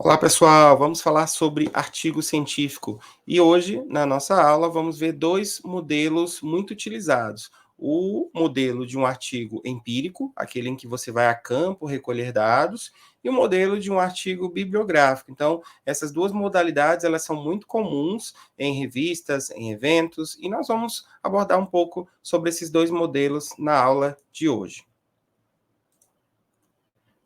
Olá, pessoal. Vamos falar sobre artigo científico. E hoje, na nossa aula, vamos ver dois modelos muito utilizados. O modelo de um artigo empírico, aquele em que você vai a campo recolher dados, e o modelo de um artigo bibliográfico. Então, essas duas modalidades, elas são muito comuns em revistas, em eventos, e nós vamos abordar um pouco sobre esses dois modelos na aula de hoje.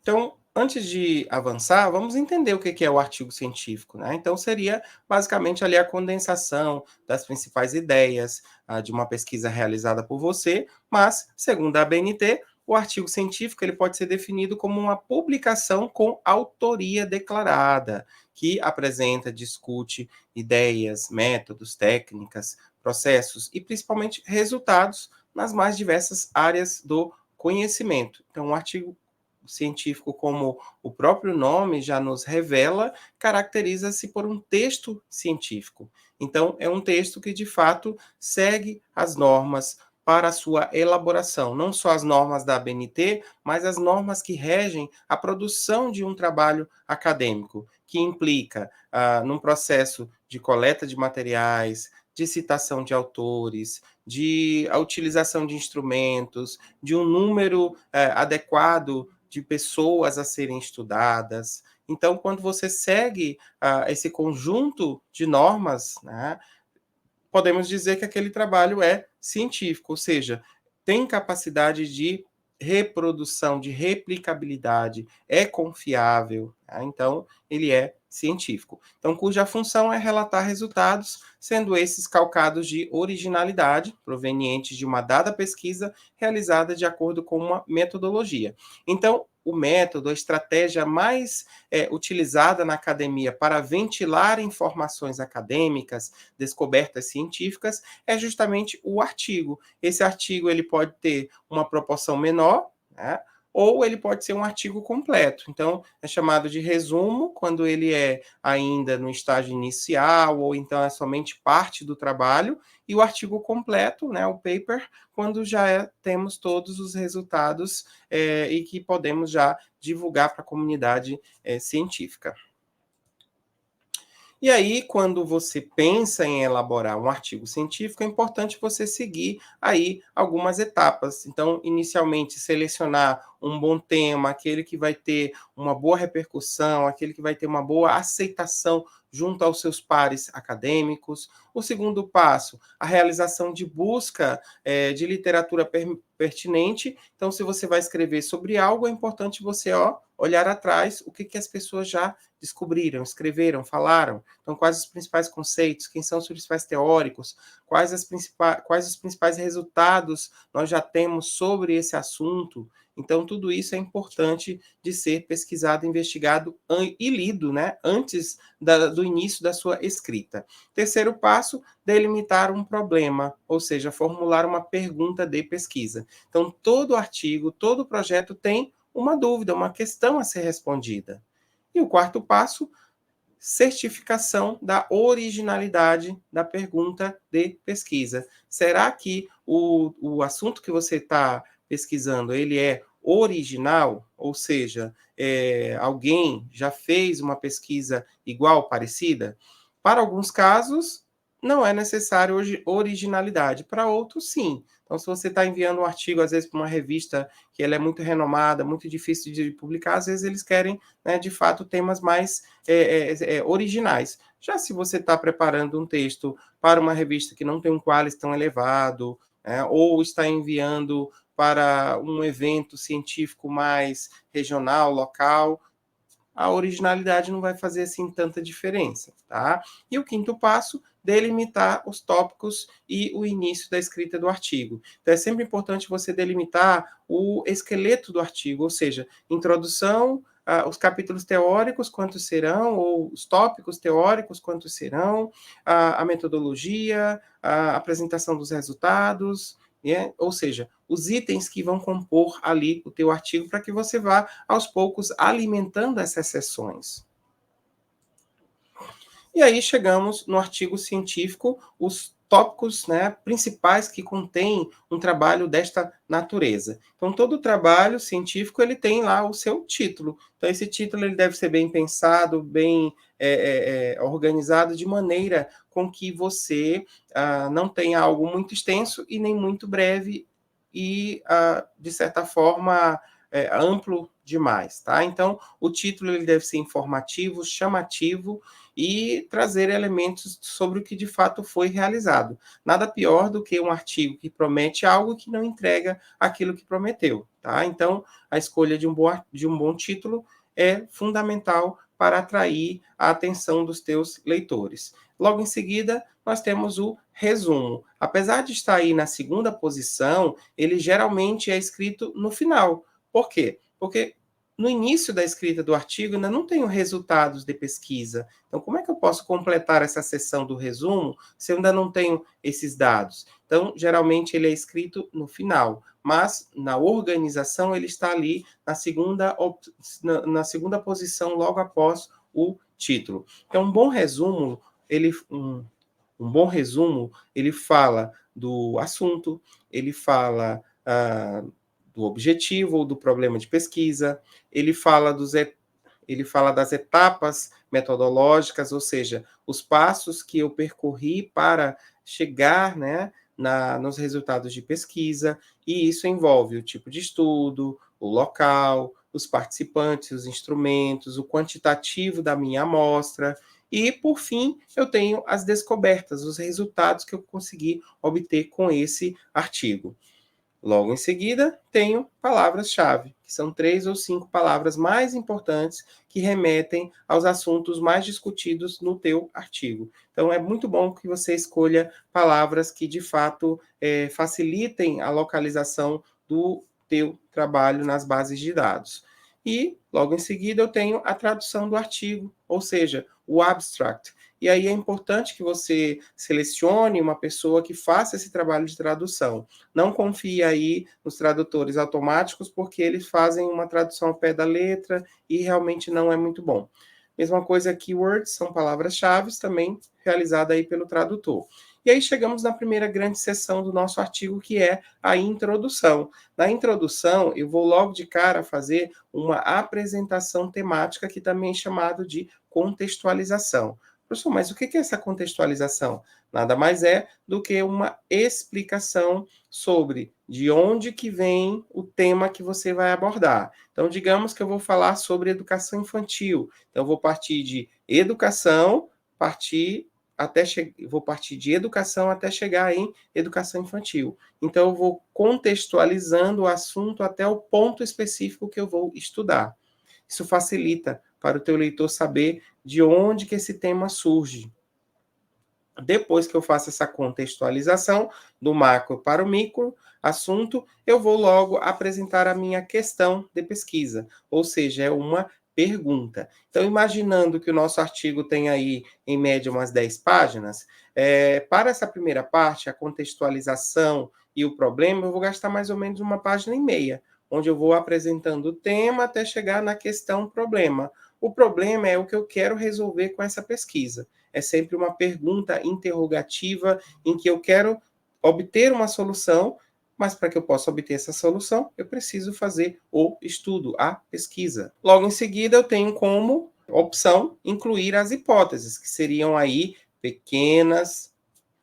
Então, antes de avançar, vamos entender o que é o artigo científico, né? Então, seria basicamente ali a condensação das principais ideias de uma pesquisa realizada por você, mas, segundo a ABNT, o artigo científico ele pode ser definido como uma publicação com autoria declarada, que apresenta, discute ideias, métodos, técnicas, processos e principalmente resultados nas mais diversas áreas do conhecimento. Então, um artigo científico, como o próprio nome já nos revela, caracteriza-se por um texto científico. Então, é um texto que, de fato, segue as normas para a sua elaboração, não só as normas da ABNT, mas as normas que regem a produção de um trabalho acadêmico, que implica num processo de coleta de materiais, de citação de autores, de a utilização de instrumentos, de um número adequado de pessoas a serem estudadas. Então, quando você segue esse conjunto de normas, né, podemos dizer que aquele trabalho é científico, ou seja, tem capacidade de reprodução, de replicabilidade, é confiável, tá? Então ele é científico. Então, cuja função é relatar resultados, sendo esses calcados de originalidade, provenientes de uma dada pesquisa realizada de acordo com uma metodologia. Então, o método, a estratégia mais utilizada na academia para ventilar informações acadêmicas, descobertas científicas, é justamente o artigo. Esse artigo ele pode ter uma proporção menor, né? Ou ele pode ser um artigo completo. Então, é chamado de resumo quando ele é ainda no estágio inicial, ou então é somente parte do trabalho, e o artigo completo, né, o paper, quando já temos todos os resultados e que podemos já divulgar para a comunidade científica. E aí, quando você pensa em elaborar um artigo científico, é importante você seguir aí algumas etapas. Então, inicialmente, selecionar um bom tema, aquele que vai ter uma boa repercussão, aquele que vai ter uma boa aceitação junto aos seus pares acadêmicos. O segundo passo, a realização de busca de literatura pertinente. Então, se você vai escrever sobre algo, é importante você olhar atrás o que as pessoas já descobriram, escreveram, falaram. Então, quais os principais conceitos, quem são os principais teóricos, quais os principais resultados nós já temos sobre esse assunto. Então, tudo isso é importante de ser pesquisado, investigado e lido, né, antes do início da sua escrita. Terceiro passo, delimitar um problema, ou seja, formular uma pergunta de pesquisa. Então, todo artigo, todo projeto tem uma dúvida, uma questão a ser respondida. E o quarto passo, certificação da originalidade da pergunta de pesquisa. Será que o assunto que você está pesquisando, ele é original? Ou seja, alguém já fez uma pesquisa igual, parecida? Para alguns casos, não é necessário originalidade. Para outros, sim. Então, se você está enviando um artigo, às vezes, para uma revista que ela é muito renomada, muito difícil de publicar, às vezes eles querem, né, de fato, temas mais originais. Já se você está preparando um texto para uma revista que não tem um qualis tão elevado, ou está enviando para um evento científico mais regional, local, a originalidade não vai fazer assim tanta diferença, tá? E o quinto passo, delimitar os tópicos e o início da escrita do artigo. Então é sempre importante você delimitar o esqueleto do artigo, ou seja, introdução, os capítulos teóricos, quantos serão, ou os tópicos teóricos, quantos serão, a metodologia, a apresentação dos resultados, ou seja, os itens que vão compor ali o teu artigo para que você vá, aos poucos, alimentando essas seções. E aí chegamos no artigo científico, os tópicos, né, principais que contém um trabalho desta natureza. Então, todo trabalho científico ele tem lá o seu título. Então, esse título ele deve ser bem pensado, bem organizado, de maneira com que você não tenha algo muito extenso e nem muito breve e, de certa forma, amplo demais, tá? Então, o título ele deve ser informativo, chamativo e trazer elementos sobre o que de fato foi realizado. Nada pior do que um artigo que promete algo e que não entrega aquilo que prometeu, tá? Então, a escolha de um bom título é fundamental para atrair a atenção dos teus leitores. Logo em seguida, nós temos o resumo. Apesar de estar aí na segunda posição, ele geralmente é escrito no final. Por quê? Porque no início da escrita do artigo ainda não tenho resultados de pesquisa. Então, como é que eu posso completar essa seção do resumo se eu ainda não tenho esses dados? Então, geralmente ele é escrito no final, mas na organização ele está ali na segunda posição, logo após o título. Então, um bom resumo, ele fala do assunto, ele fala do objetivo ou do problema de pesquisa, ele fala ele fala das etapas metodológicas, ou seja, os passos que eu percorri para chegar, né, nos resultados de pesquisa, e isso envolve o tipo de estudo, o local, os participantes, os instrumentos, o quantitativo da minha amostra, e, por fim, eu tenho as descobertas, os resultados que eu consegui obter com esse artigo. Logo em seguida, tenho palavras-chave, que são 3 ou 5 palavras mais importantes que remetem aos assuntos mais discutidos no teu artigo. Então, é muito bom que você escolha palavras que, de fato, facilitem a localização do teu trabalho nas bases de dados. E, logo em seguida, eu tenho a tradução do artigo, ou seja, o abstract. E aí é importante que você selecione uma pessoa que faça esse trabalho de tradução. Não confie aí nos tradutores automáticos, porque eles fazem uma tradução ao pé da letra e realmente não é muito bom. Mesma coisa, keywords são palavras-chave também realizada aí pelo tradutor. E aí chegamos na primeira grande seção do nosso artigo, que é a introdução. Na introdução, eu vou logo de cara fazer uma apresentação temática, que também é chamado de contextualização. Professor, mas o que é essa contextualização? Nada mais é do que uma explicação sobre de onde que vem o tema que você vai abordar. Então, digamos que eu vou falar sobre educação infantil. Então, eu vou partir de educação, vou partir de educação até chegar em educação infantil. Então, eu vou contextualizando o assunto até o ponto específico que eu vou estudar. Isso facilita para o teu leitor saber de onde que esse tema surge. Depois que eu faço essa contextualização do macro para o micro assunto, eu vou logo apresentar a minha questão de pesquisa, ou seja, é uma pergunta. Então, imaginando que o nosso artigo tem aí, em média, umas 10 páginas, para essa primeira parte, a contextualização e o problema, eu vou gastar mais ou menos uma página e meia, onde eu vou apresentando o tema até chegar na questão problema. O problema é o que eu quero resolver com essa pesquisa. É sempre uma pergunta interrogativa em que eu quero obter uma solução, mas para que eu possa obter essa solução, eu preciso fazer o estudo, a pesquisa. Logo em seguida, eu tenho como opção incluir as hipóteses, que seriam aí pequenas,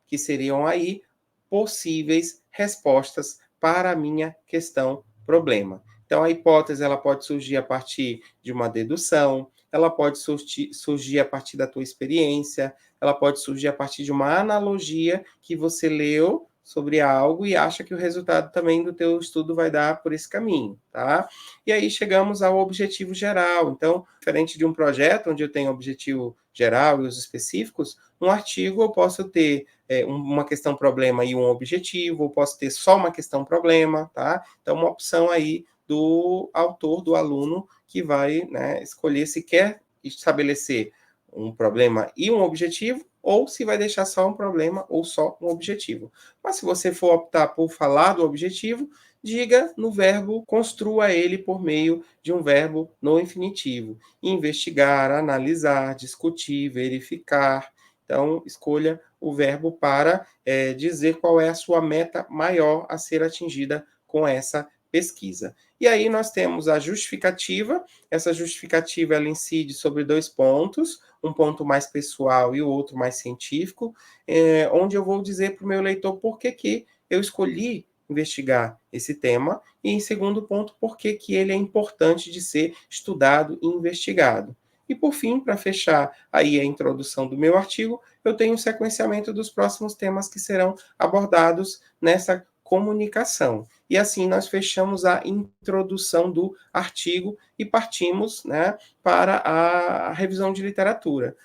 que seriam aí possíveis respostas para a minha questão problema. Então, a hipótese ela pode surgir a partir de uma dedução, ela pode surgir a partir da tua experiência, ela pode surgir a partir de uma analogia que você leu sobre algo e acha que o resultado também do teu estudo vai dar por esse caminho, tá? E aí chegamos ao objetivo geral. Então, diferente de um projeto onde eu tenho objetivo geral e os específicos, um artigo eu posso ter uma questão problema e um objetivo, eu posso ter só uma questão problema, tá? Então, uma opção aí do autor, do aluno, que vai, né, escolher se quer estabelecer um problema e um objetivo, ou se vai deixar só um problema ou só um objetivo. Mas se você for optar por falar do objetivo, diga no verbo, construa ele por meio de um verbo no infinitivo. Investigar, analisar, discutir, verificar. Então, escolha o verbo para dizer qual é a sua meta maior a ser atingida com essa pesquisa. E aí nós temos a justificativa. Essa justificativa ela incide sobre 2 pontos, um ponto mais pessoal e o outro mais científico, onde eu vou dizer para o meu leitor por que eu escolhi investigar esse tema, e em segundo ponto, por que ele é importante de ser estudado e investigado. E por fim, para fechar aí a introdução do meu artigo, eu tenho o sequenciamento dos próximos temas que serão abordados nessa comunicação. E assim nós fechamos a introdução do artigo e partimos, né, para a revisão de literatura.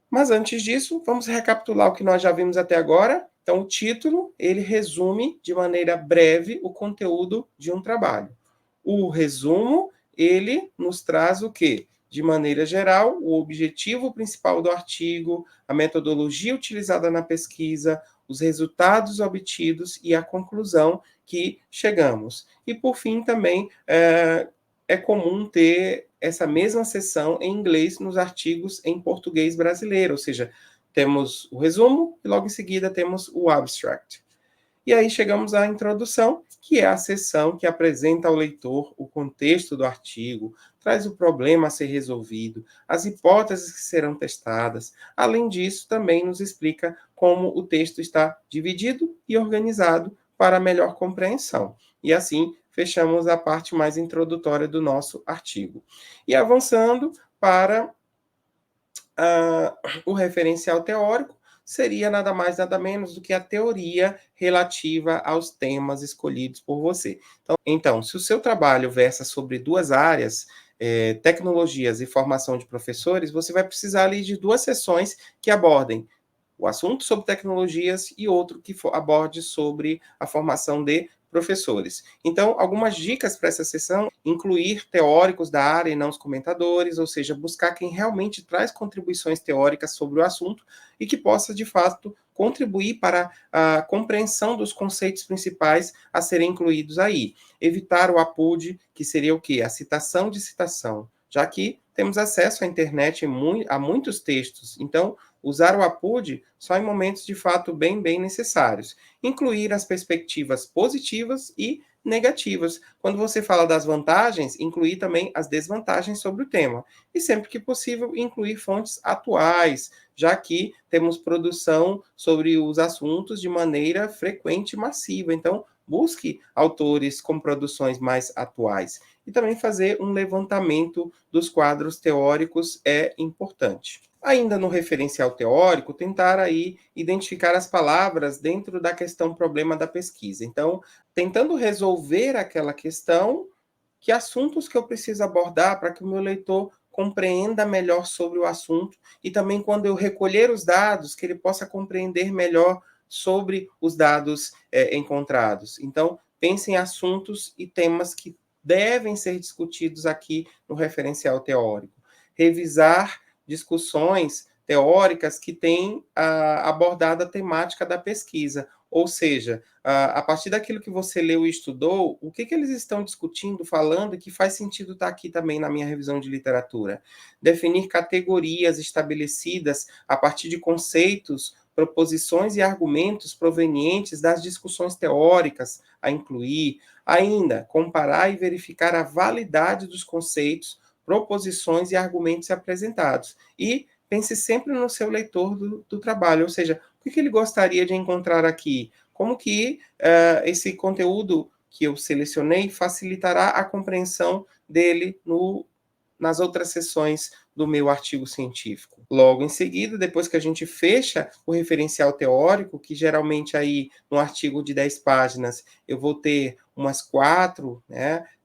Mas antes disso, vamos recapitular o que nós já vimos até agora. Então, o título, ele resume de maneira breve o conteúdo de um trabalho. O resumo, ele nos traz o quê? De maneira geral, o objetivo principal do artigo, a metodologia utilizada na pesquisa, os resultados obtidos e a conclusão que chegamos. E, por fim, também é comum ter essa mesma seção em inglês nos artigos em português brasileiro, ou seja, temos o resumo e logo em seguida temos o abstract. E aí chegamos à introdução, que é a seção que apresenta ao leitor o contexto do artigo, traz o problema a ser resolvido, as hipóteses que serão testadas. Além disso, também nos explica como o texto está dividido e organizado para melhor compreensão. E assim, fechamos a parte mais introdutória do nosso artigo. E avançando para o referencial teórico, seria nada mais, nada menos do que a teoria relativa aos temas escolhidos por você. Então, se o seu trabalho versa sobre 2 áreas, tecnologias e formação de professores, você vai precisar ali de 2 sessões que abordem o assunto sobre tecnologias e outro que aborde sobre a formação de professores. Então, algumas dicas para essa sessão: incluir teóricos da área e não os comentadores, ou seja, buscar quem realmente traz contribuições teóricas sobre o assunto e que possa, de fato, contribuir para a compreensão dos conceitos principais a serem incluídos aí. Evitar o APUD, que seria o quê? A citação de citação, já que temos acesso à internet a muitos textos. Então, usar o APUD só em momentos de fato bem necessários. Incluir as perspectivas positivas e negativas. Quando você fala das vantagens, incluir também as desvantagens sobre o tema. E sempre que possível, incluir fontes atuais, já que temos produção sobre os assuntos de maneira frequente e massiva. Então, busque autores com produções mais atuais. E também fazer um levantamento dos quadros teóricos é importante. Ainda no referencial teórico, tentar aí identificar as palavras dentro da questão problema da pesquisa. Então, tentando resolver aquela questão, que assuntos que eu preciso abordar para que o meu leitor compreenda melhor sobre o assunto e também quando eu recolher os dados, que ele possa compreender melhor sobre os dados encontrados. Então, pense em assuntos e temas que devem ser discutidos aqui no referencial teórico. Revisar discussões teóricas que têm abordado a temática da pesquisa, ou seja, a partir daquilo que você leu e estudou, o que eles estão discutindo, falando, e que faz sentido estar aqui também na minha revisão de literatura. Definir categorias estabelecidas a partir de conceitos, proposições e argumentos provenientes das discussões teóricas a incluir. Ainda, comparar e verificar a validade dos conceitos, proposições e argumentos apresentados. E pense sempre no seu leitor do trabalho, ou seja, o que ele gostaria de encontrar aqui? Como que esse conteúdo que eu selecionei facilitará a compreensão dele nas outras sessões do meu artigo científico. Logo em seguida, depois que a gente fecha o referencial teórico, que geralmente aí no artigo de 10 páginas eu vou ter umas 4,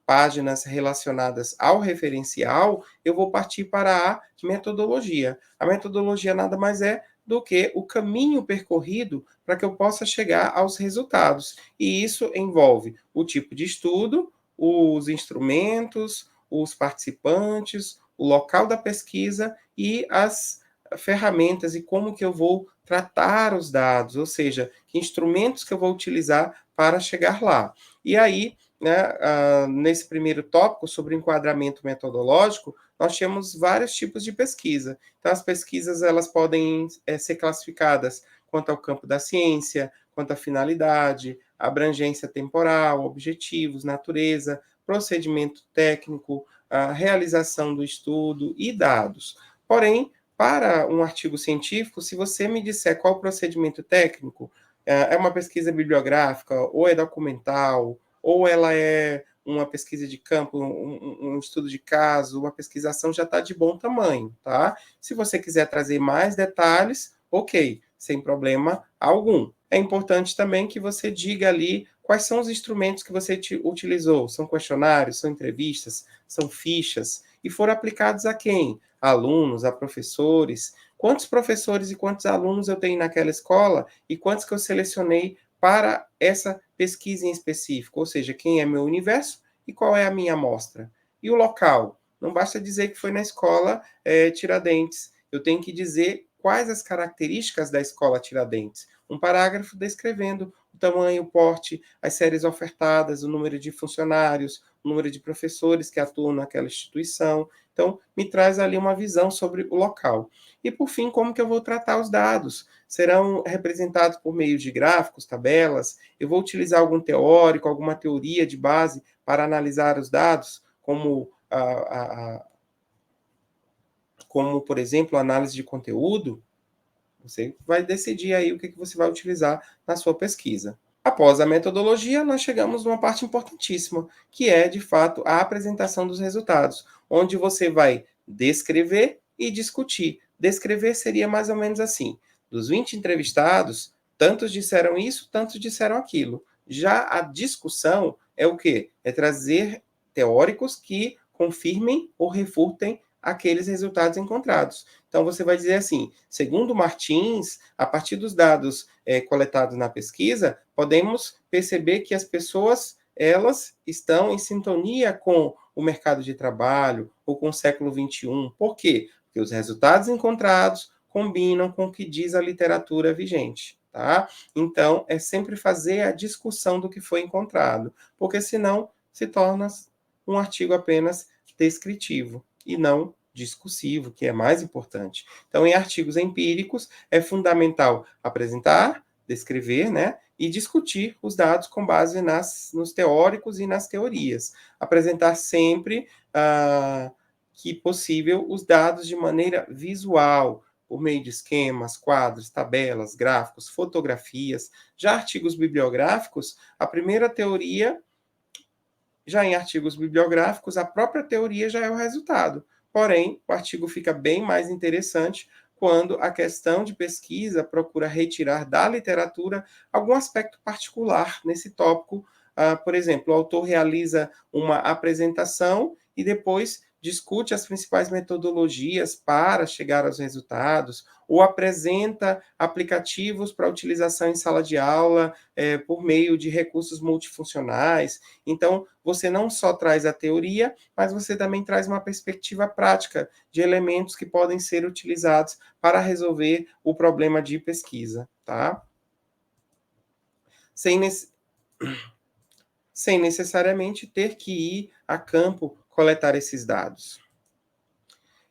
páginas relacionadas ao referencial, eu vou partir para a metodologia. A metodologia nada mais é do que o caminho percorrido para que eu possa chegar aos resultados. E isso envolve o tipo de estudo, os instrumentos, os participantes, o local da pesquisa e as ferramentas e como que eu vou tratar os dados, ou seja, que instrumentos que eu vou utilizar para chegar lá. E aí, nesse primeiro tópico sobre enquadramento metodológico, nós temos vários tipos de pesquisa. Então, as pesquisas elas podem ser classificadas quanto ao campo da ciência, quanto à finalidade, abrangência temporal, objetivos, natureza, procedimento técnico, a realização do estudo e dados. Porém, para um artigo científico, se você me disser qual o procedimento técnico, é uma pesquisa bibliográfica, ou é documental, ou ela é uma pesquisa de campo, um estudo de caso, uma pesquisação, já está de bom tamanho, tá? Se você quiser trazer mais detalhes, ok, sem problema algum. É importante também que você diga ali quais são os instrumentos que você utilizou. São questionários, são entrevistas, são fichas, e foram aplicados a quem? A alunos, a professores. Quantos professores e quantos alunos eu tenho naquela escola e quantos que eu selecionei para essa pesquisa em específico, ou seja, quem é meu universo e qual é a minha amostra. E o local? Não basta dizer que foi na escola Tiradentes, eu tenho que dizer quais as características da escola Tiradentes. Um parágrafo descrevendo o tamanho, o porte, as séries ofertadas, o número de funcionários, o número de professores que atuam naquela instituição. Então, me traz ali uma visão sobre o local. E, por fim, como que eu vou tratar os dados? Serão representados por meio de gráficos, tabelas? Eu vou utilizar algum teórico, alguma teoria de base para analisar os dados, como por exemplo, análise de conteúdo? Você vai decidir aí o que você vai utilizar na sua pesquisa. Após a metodologia, nós chegamos numa parte importantíssima, que é, de fato, a apresentação dos resultados, onde você vai descrever e discutir. Descrever seria mais ou menos assim: dos 20 entrevistados, tantos disseram isso, tantos disseram aquilo. Já a discussão é o quê? É trazer teóricos que confirmem ou refutem aqueles resultados encontrados. Então, você vai dizer assim: segundo Martins, a partir dos dados coletados na pesquisa, podemos perceber que as pessoas, elas estão em sintonia com o mercado de trabalho ou com o século XXI. Por quê? Porque os resultados encontrados combinam com o que diz a literatura vigente. Tá? Então, é sempre fazer a discussão do que foi encontrado, porque senão se torna um artigo apenas descritivo e não discursivo, que é mais importante. Então, em artigos empíricos, é fundamental apresentar, descrever, né, e discutir os dados com base nos teóricos e nas teorias. Apresentar sempre que possível os dados de maneira visual, por meio de esquemas, quadros, tabelas, gráficos, fotografias. Já artigos bibliográficos, a primeira teoria, já em artigos bibliográficos, a própria teoria já é o resultado. Porém, o artigo fica bem mais interessante quando a questão de pesquisa procura retirar da literatura algum aspecto particular nesse tópico. Por exemplo, o autor realiza uma apresentação e depois discute as principais metodologias para chegar aos resultados, ou apresenta aplicativos para utilização em sala de aula por meio de recursos multifuncionais. Então, você não só traz a teoria, mas você também traz uma perspectiva prática de elementos que podem ser utilizados para resolver o problema de pesquisa, tá? Sem necessariamente ter que ir a campo coletar esses dados.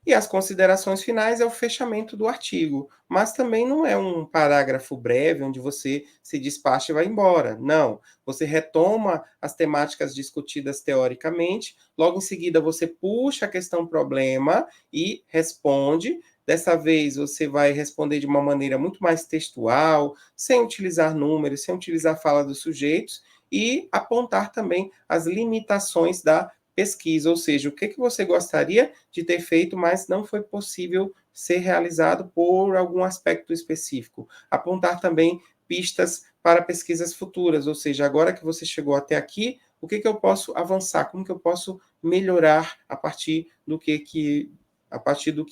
E as considerações finais é o fechamento do artigo, mas também não é um parágrafo breve onde você se despacha e vai embora. Não, você retoma as temáticas discutidas teoricamente, logo em seguida você puxa a questão problema e responde. Dessa vez você vai responder de uma maneira muito mais textual, sem utilizar números, sem utilizar fala dos sujeitos, e apontar também as limitações da pesquisa, ou seja, o que você gostaria de ter feito, mas não foi possível ser realizado por algum aspecto específico. Apontar também pistas para pesquisas futuras, ou seja, agora que você chegou até aqui, o que eu posso avançar, como que eu posso melhorar a partir do que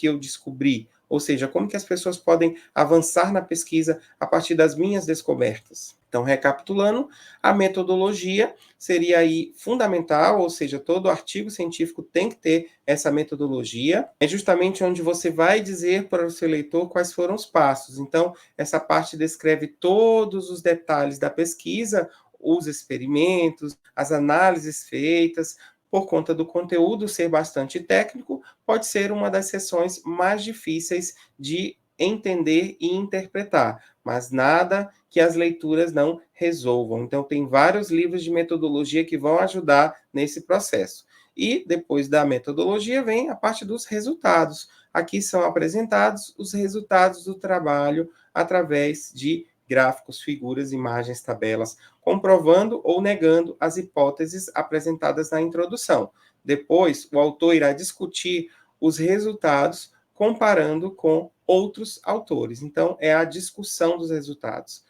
eu descobri, ou seja, como que as pessoas podem avançar na pesquisa a partir das minhas descobertas. Então, recapitulando, a metodologia seria aí fundamental, ou seja, todo artigo científico tem que ter essa metodologia. É justamente onde você vai dizer para o seu leitor quais foram os passos. Então, essa parte descreve todos os detalhes da pesquisa, os experimentos, as análises feitas. Por conta do conteúdo ser bastante técnico, pode ser uma das seções mais difíceis de entender e interpretar, mas nada que as leituras não resolvam. Então, tem vários livros de metodologia que vão ajudar nesse processo. E depois da metodologia vem a parte dos resultados. Aqui são apresentados os resultados do trabalho através de gráficos, figuras, imagens, tabelas, comprovando ou negando as hipóteses apresentadas na introdução. Depois, o autor irá discutir os resultados comparando com outros autores. Então, é a discussão dos resultados.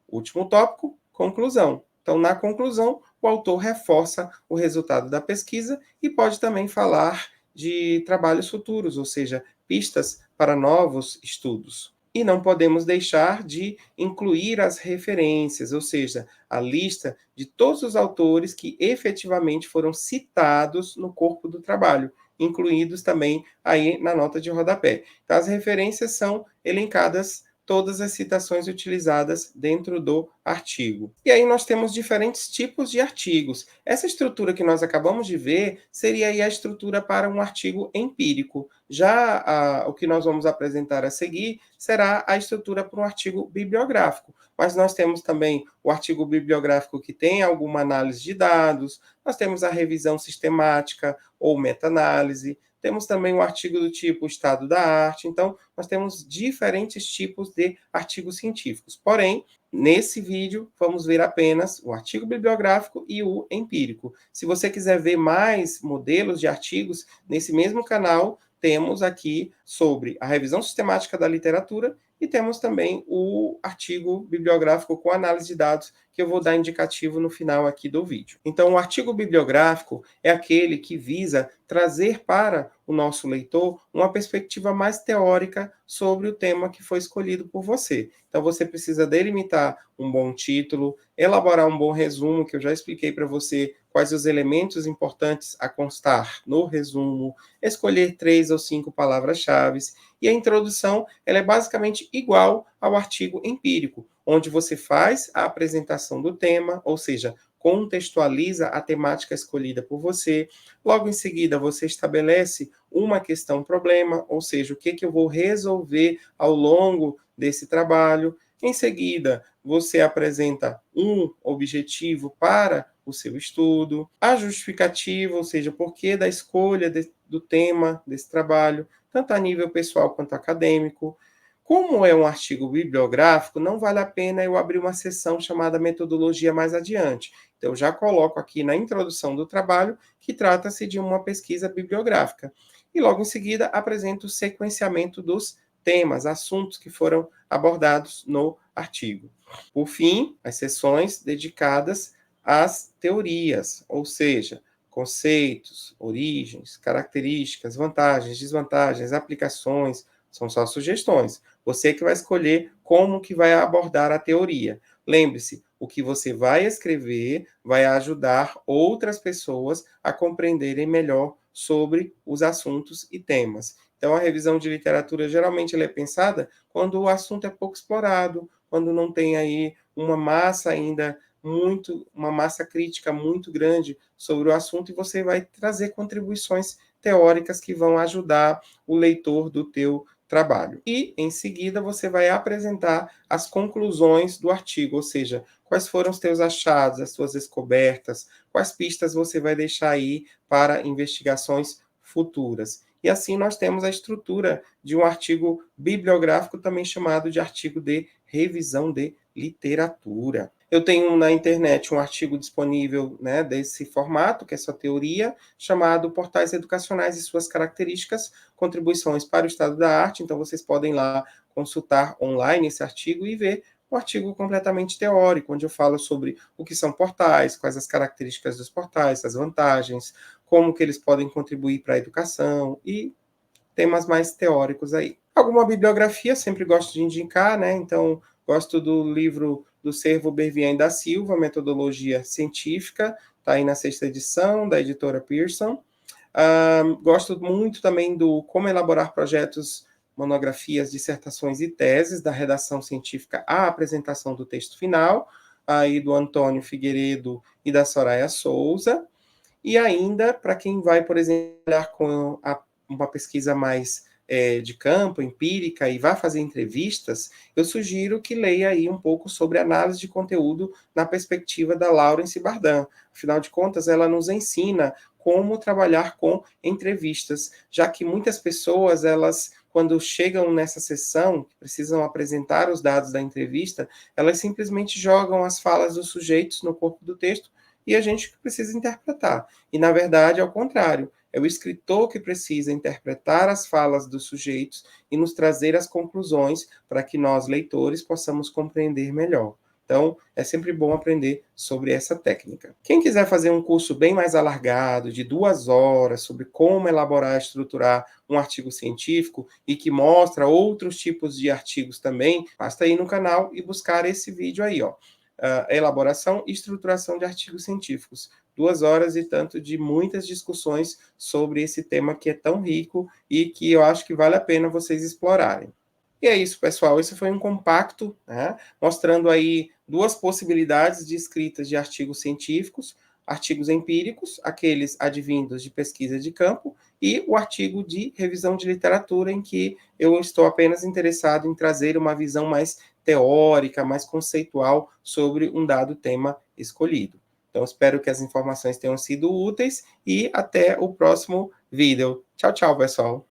Último tópico, conclusão. Então, na conclusão, o autor reforça o resultado da pesquisa e pode também falar de trabalhos futuros, ou seja, pistas para novos estudos. E não podemos deixar de incluir as referências, ou seja, a lista de todos os autores que efetivamente foram citados no corpo do trabalho, incluídos também aí na nota de rodapé. Então, as referências são elencadas todas as citações utilizadas dentro do artigo. E aí nós temos diferentes tipos de artigos. Essa estrutura que nós acabamos de ver seria aí a estrutura para um artigo empírico. Já o que nós vamos apresentar a seguir será a estrutura para um artigo bibliográfico. Mas nós temos também o artigo bibliográfico que tem alguma análise de dados, nós temos a revisão sistemática ou meta-análise, temos também um artigo do tipo estado da arte. Então, nós temos diferentes tipos de artigos científicos. Porém, nesse vídeo, vamos ver apenas o artigo bibliográfico e o empírico. Se você quiser ver mais modelos de artigos, nesse mesmo canal, temos aqui sobre a revisão sistemática da literatura e temos também o artigo bibliográfico com análise de dados, que eu vou dar indicativo no final aqui do vídeo. Então, o artigo bibliográfico é aquele que visa trazer para o nosso leitor uma perspectiva mais teórica sobre o tema que foi escolhido por você. Então, você precisa delimitar um bom título, elaborar um bom resumo, que eu já expliquei para você quais os elementos importantes a constar no resumo, escolher 3 ou 5 palavras-chave, e a introdução ela é basicamente igual ao artigo empírico, onde você faz a apresentação do tema, ou seja, contextualiza a temática escolhida por você. Logo em seguida, você estabelece uma questão-problema, ou seja, o que eu vou resolver ao longo desse trabalho. Em seguida, você apresenta um objetivo para o seu estudo, a justificativa, ou seja, o porquê da escolha do tema desse trabalho, tanto a nível pessoal quanto acadêmico. Como é um artigo bibliográfico, não vale a pena eu abrir uma seção chamada metodologia mais adiante. Então, eu já coloco aqui na introdução do trabalho que trata-se de uma pesquisa bibliográfica. E logo em seguida apresento o sequenciamento dos temas, assuntos que foram abordados no artigo. Por fim, as sessões dedicadas às teorias, ou seja, conceitos, origens, características, vantagens, desvantagens, aplicações, são só sugestões. Você que vai escolher como que vai abordar a teoria. Lembre-se, o que você vai escrever vai ajudar outras pessoas a compreenderem melhor sobre os assuntos e temas. Então, a revisão de literatura geralmente ela é pensada quando o assunto é pouco explorado, quando não tem aí uma massa ainda uma massa crítica muito grande sobre o assunto, e você vai trazer contribuições teóricas que vão ajudar o leitor do teu trabalho. E, em seguida, você vai apresentar as conclusões do artigo, ou seja, quais foram os teus achados, as suas descobertas, quais pistas você vai deixar aí para investigações futuras. E assim nós temos a estrutura de um artigo bibliográfico, também chamado de artigo de revisão de literatura. Eu tenho na internet um artigo disponível, né, desse formato, que é sua teoria, chamado Portais Educacionais e Suas Características, Contribuições para o Estado da Arte. Então, vocês podem lá consultar online esse artigo e ver um artigo completamente teórico, onde eu falo sobre o que são portais, quais as características dos portais, as vantagens, como que eles podem contribuir para a educação e temas mais teóricos aí. Alguma bibliografia, sempre gosto de indicar, né? Então, gosto do livro do Cervo Bervien da Silva, Metodologia Científica, está aí na 6ª edição, da editora Pearson. Gosto muito também do Como Elaborar Projetos, Monografias, Dissertações e Teses, da redação científica à apresentação do texto final, aí do Antônio Figueiredo e da Soraya Souza. E ainda, para quem vai, por exemplo, olhar com uma pesquisa mais de campo, empírica, e vá fazer entrevistas, eu sugiro que leia aí um pouco sobre análise de conteúdo na perspectiva da Laurence Bardan. Afinal de contas, ela nos ensina como trabalhar com entrevistas, já que muitas pessoas, elas, quando chegam nessa sessão, precisam apresentar os dados da entrevista, elas simplesmente jogam as falas dos sujeitos no corpo do texto e a gente precisa interpretar. E, na verdade, é o contrário. É o escritor que precisa interpretar as falas dos sujeitos e nos trazer as conclusões para que nós, leitores, possamos compreender melhor. Então, é sempre bom aprender sobre essa técnica. Quem quiser fazer um curso bem mais alargado, de 2 horas, sobre como elaborar e estruturar um artigo científico e que mostra outros tipos de artigos também, basta ir no canal e buscar esse vídeo aí, ó. Elaboração e estruturação de artigos científicos. 2 horas e tanto de muitas discussões sobre esse tema que é tão rico e que eu acho que vale a pena vocês explorarem. E é isso, pessoal. Esse foi um compacto, né, mostrando aí 2 possibilidades de escritas de artigos científicos: artigos empíricos, aqueles advindos de pesquisa de campo, e o artigo de revisão de literatura, em que eu estou apenas interessado em trazer uma visão mais teórica, mais conceitual sobre um dado tema escolhido. Então, espero que as informações tenham sido úteis e até o próximo vídeo. Tchau, tchau, pessoal.